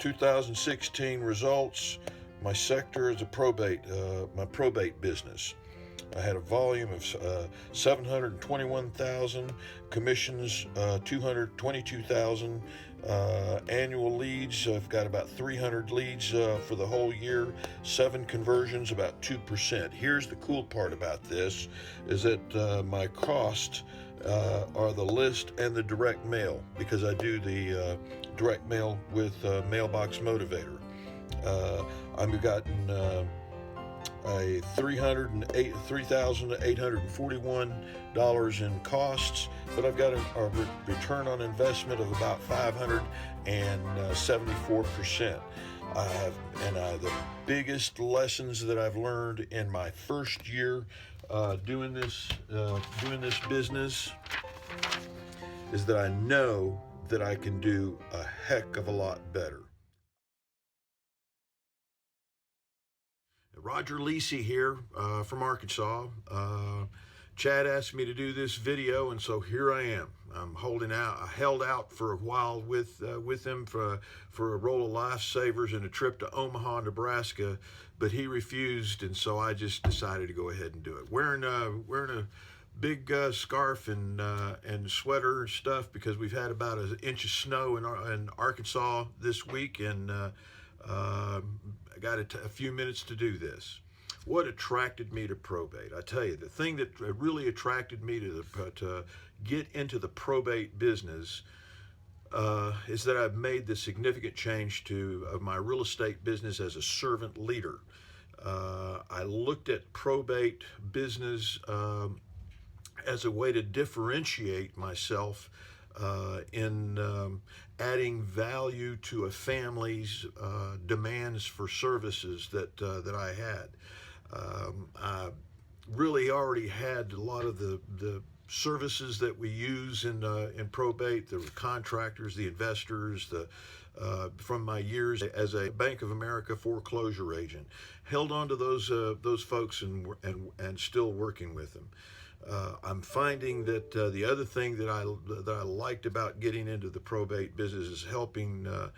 2016 results. My sector is my probate business. I had a volume of 721,000, commissions 222,000, annual leads. I've got about 300 leads for the whole year, 7 conversions, about 2%. Here's the cool part about this, is that my cost are the list and the direct mail, because I do the direct mail with Mailbox Motivator. I've gotten a $3,841 in costs, but I've got a return on investment of about 574%. The biggest lessons that I've learned in my first year doing this business is that I know that I can do a heck of a lot better. Rodger Lecy here from Arkansas. Chad asked me to do this video, and so here I am. I'm holding out. I held out for a while with him for a roll of lifesavers and a trip to Omaha, Nebraska, but he refused, and so I just decided to go ahead and do it. Wearing a big scarf and sweater and stuff, because we've had about an inch of snow in Arkansas this week, and I got a few minutes to do this. What attracted me to probate? I tell you, the thing that really attracted me to get into the probate business is that I've made the significant change of my real estate business as a servant leader. I looked at probate business as a way to differentiate myself in adding value to a family's demands for services that I had. I really already had a lot of the services that we use in probate, the contractors, the investors, from my years as a Bank of America foreclosure agent. Held on to those folks and still working with them. I'm finding that the other thing that I liked about getting into the probate business is helping the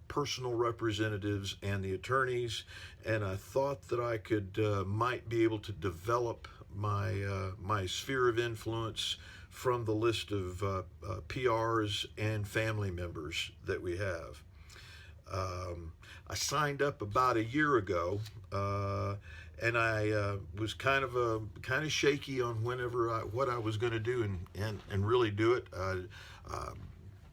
personal representatives and the attorneys, and I thought that I might be able to develop my sphere of influence from the list of PRs and family members that we have. I signed up about a year ago, and I was kind of shaky on what I was going to do and really do it.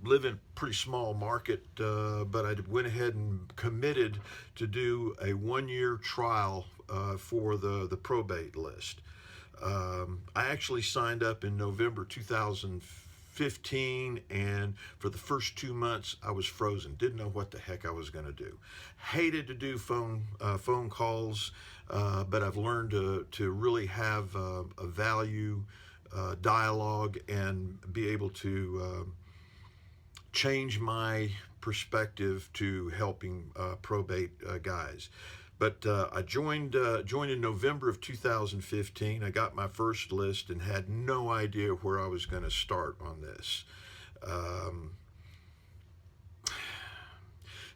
Live in a pretty small market, but I went ahead and committed to do a 1-year trial for the probate list. I actually signed up in November 2015, and for the first 2 months I was frozen. Didn't know what the heck I was going to do. Hated to do phone calls, but I've learned to really have a value dialogue and be able to change my perspective to helping probate guys. But I joined in November of 2015. I got my first list and had no idea where I was going to start on this.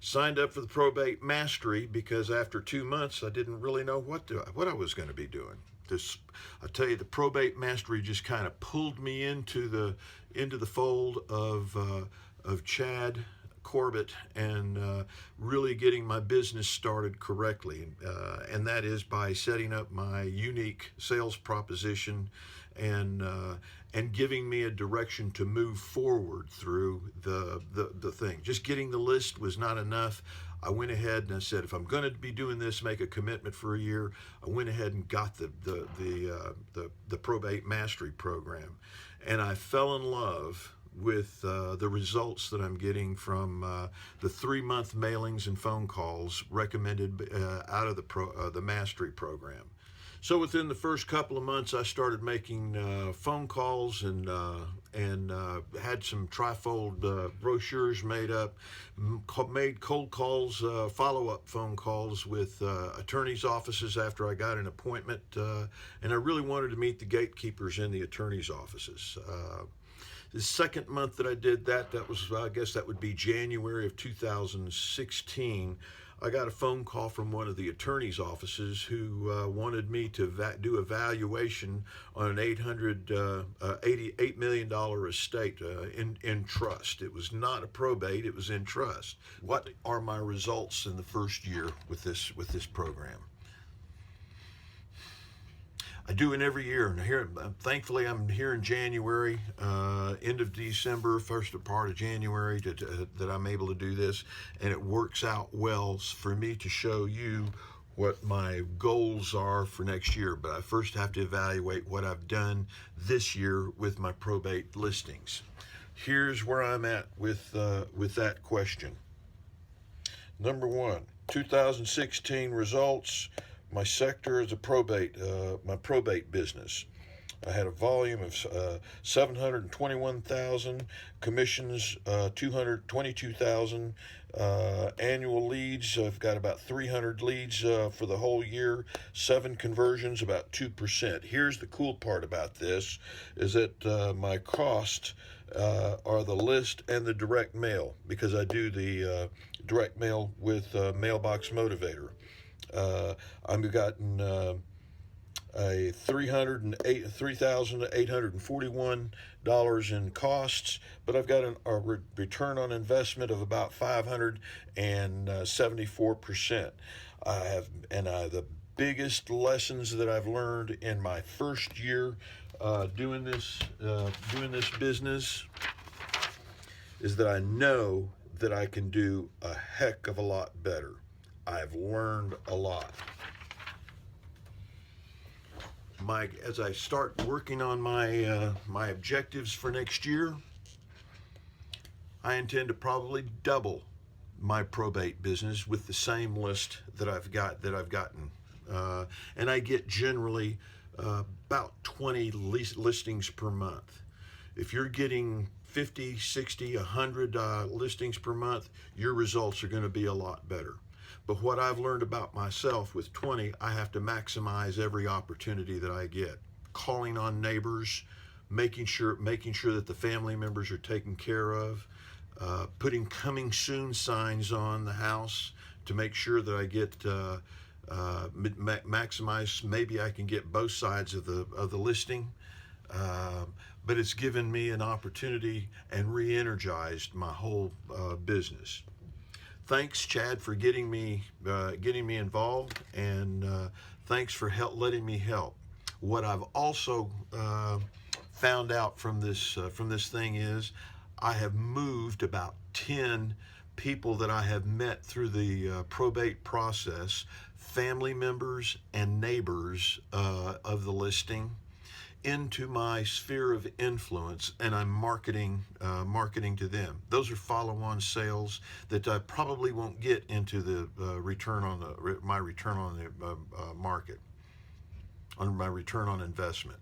Signed up for the Probate Mastery because after 2 months I didn't really know what I was going to be doing. I tell you, the Probate Mastery just kind of pulled me into the fold of Chad Corbett and really getting my business started correctly, and that is by setting up my unique sales proposition and giving me a direction to move forward through the thing. Just getting the list was not enough. I went ahead and I said, if I'm going to be doing this, make a commitment for a year. I went ahead and got the Probate Mastery program, and I fell in love with the results that I'm getting from the 3-month mailings and phone calls recommended out of the Mastery program. So within the first couple of months, I started making phone calls and had some trifold brochures made up, made cold calls, follow-up phone calls with attorneys' offices after I got an appointment, and I really wanted to meet the gatekeepers in the attorneys' offices. The second month that I did that, I guess that would be January of 2016. I got a phone call from one of the attorney's offices who wanted me to do a valuation on an $8 million estate in trust. It was not a probate, it was in trust. What are my results in the first year with this program? I do it every year, and here, thankfully, I'm here in January, end of December, first part of January, that I'm able to do this, and it works out well for me to show you what my goals are for next year. But I first have to evaluate what I've done this year with my probate listings. Here's where I'm at with that question. Number one, 2016 results. My sector is my probate business. I had a volume of 721,000, commissions 222,000, annual leads. I've got about 300 leads for the whole year, 7 conversions, about 2%. Here's the cool part about this, is that my cost are the list and the direct mail, because I do the direct mail with Mailbox Motivator. I've gotten a $3,841 in costs, but I've got a return on investment of about 574%. The biggest lessons that I've learned in my first year doing this business is that I know that I can do a heck of a lot better. I've learned a lot. As I start working on my objectives for next year, I intend to probably double my probate business with the same list that I've gotten, and I get generally about 20 listings per month. If you're getting 50, 60, 100 listings per month, your results are going to be a lot better. But what I've learned about myself with 20, I have to maximize every opportunity that I get. Calling on neighbors, making sure that the family members are taken care of, putting coming soon signs on the house to make sure that I get maximize. Maybe I can get both sides of the listing, but it's given me an opportunity and re-energized my whole business. Thanks, Chad, for getting me involved, and thanks for letting me help. What I've also found out from this thing is I have moved about 10 people that I have met through the probate process, family members and neighbors of the listing, into my sphere of influence, and I'm marketing to them. Those are follow-on sales that I probably won't get into the my return on the market, on my return on investment.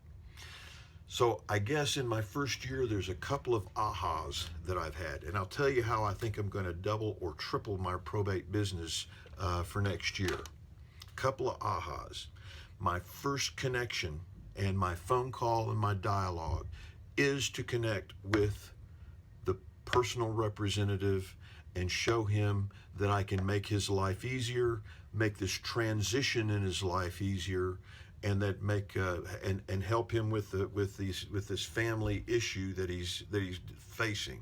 So I guess in my first year, there's a couple of ahas that I've had, and I'll tell you how I think I'm going to double or triple my probate business for next year. Couple of ahas. My first connection and my phone call and my dialogue is to connect with the personal representative and show him that I can make his life easier, make this transition in his life easier, and that and help him with this family issue that he's facing.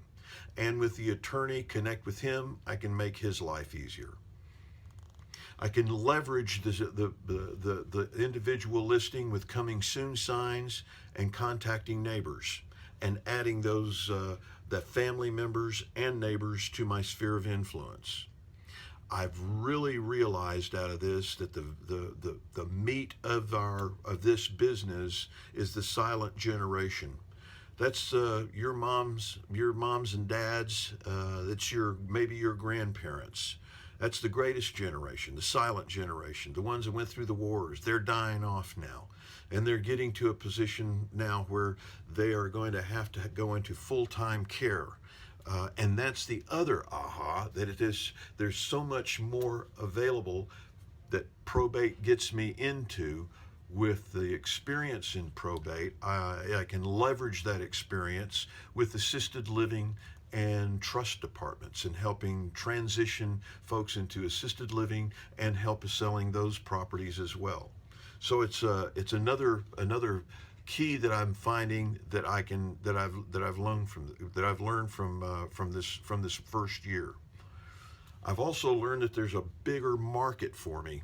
And with the attorney, connect with him, I can make his life easier. I can leverage the individual listing with coming soon signs and contacting neighbors, and adding those that family members and neighbors to my sphere of influence. I've really realized out of this that the meat of this business is the silent generation. That's your moms and dads. That's maybe your grandparents. That's the greatest generation, the silent generation, the ones that went through the wars. They're dying off now, and they're getting to a position now where they are going to have to go into full-time care. And that's the other aha, that there's so much more available that probate gets me into with the experience in probate, I can leverage that experience with assisted living and trust departments and helping transition folks into assisted living and help selling those properties as well. So it's another key that I'm finding that I've learned from this first year. I've also learned that there's a bigger market for me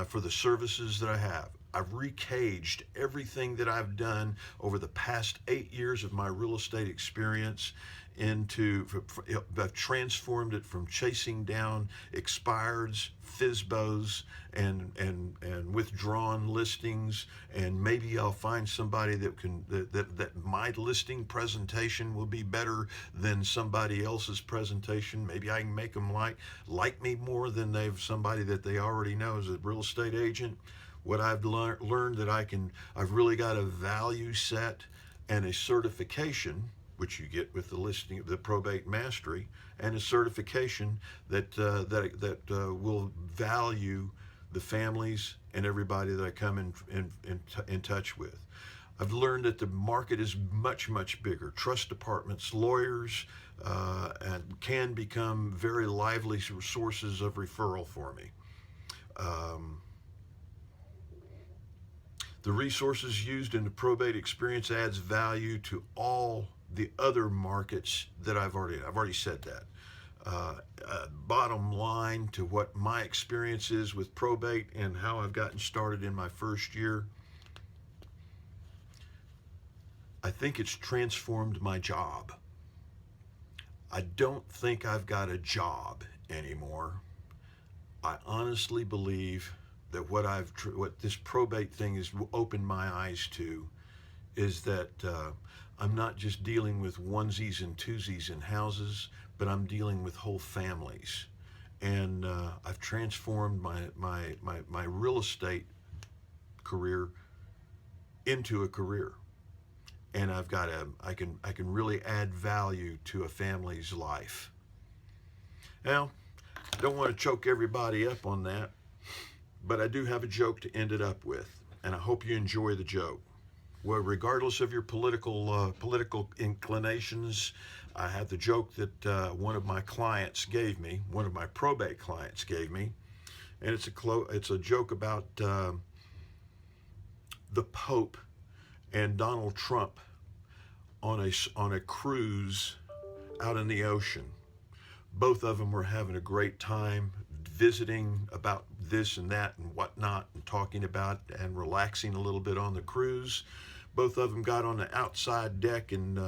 for the services that I have. I've recaged everything that I've done over the past 8 years of my real estate experience I've transformed it from chasing down expireds, FSBOs, and withdrawn listings, and maybe I'll find somebody that my listing presentation will be better than somebody else's presentation. Maybe I can make them like me more than somebody that they already know as a real estate agent. What I've learned that I've really got a value set and a certification, which you get with the listing of the probate mastery, and a certification that will value the families and everybody that I come in touch with. I've learned that the market is much, much bigger. Trust departments, lawyers, and can become very lively sources of referral for me. The resources used in the probate experience adds value to all the other markets that I've already said that. Bottom line to what my experience is with probate and how I've gotten started in my first year, I think it's transformed my job. I don't think I've got a job anymore. I honestly believe that what this probate thing has opened my eyes to is that I'm not just dealing with onesies and twosies in houses, but I'm dealing with whole families. And I've transformed my real estate career into a career. And I can really add value to a family's life. Now, I don't want to choke everybody up on that, but I do have a joke to end it up with, and I hope you enjoy the joke. Well, regardless of your political inclinations, I have the joke that one of my clients gave me, one of my probate clients gave me, and it's a joke about the Pope and Donald Trump on a cruise out in the ocean. Both of them were having a great time visiting about this and that and whatnot, and talking about and relaxing a little bit on the cruise. Both of them got on the outside deck and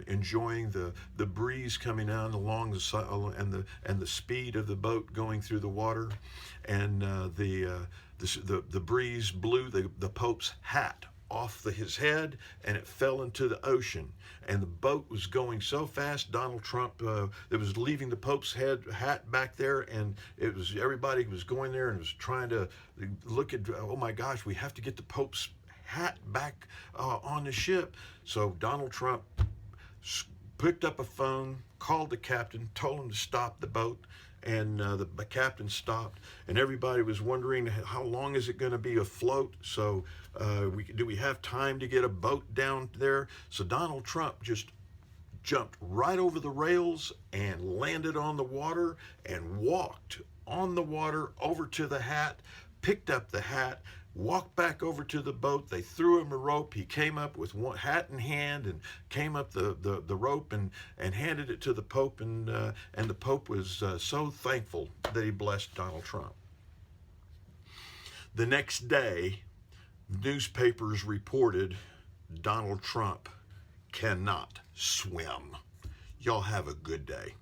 enjoying the breeze coming down along the speed of the boat going through the water, and the breeze blew the Pope's hat off his head, and it fell into the ocean. And the boat was going so fast, Donald Trump, it was leaving the Pope's hat back there, and everybody was going there and was trying to look at, oh my gosh, we have to get the Pope's hat back on the ship. So Donald Trump picked up a phone, called the captain, told him to stop the boat, and the captain stopped, and everybody was wondering how long is it going to be afloat. So do we have time to get a boat down there? So Donald Trump just jumped right over the rails and landed on the water and walked on the water over to the hat, picked up the hat, walked back over to the boat. They threw him a rope. He came up with one hat in hand and came up the rope and handed it to the Pope, and the Pope was so thankful that he blessed Donald Trump. The next day, newspapers reported Donald Trump cannot swim. Y'all have a good day.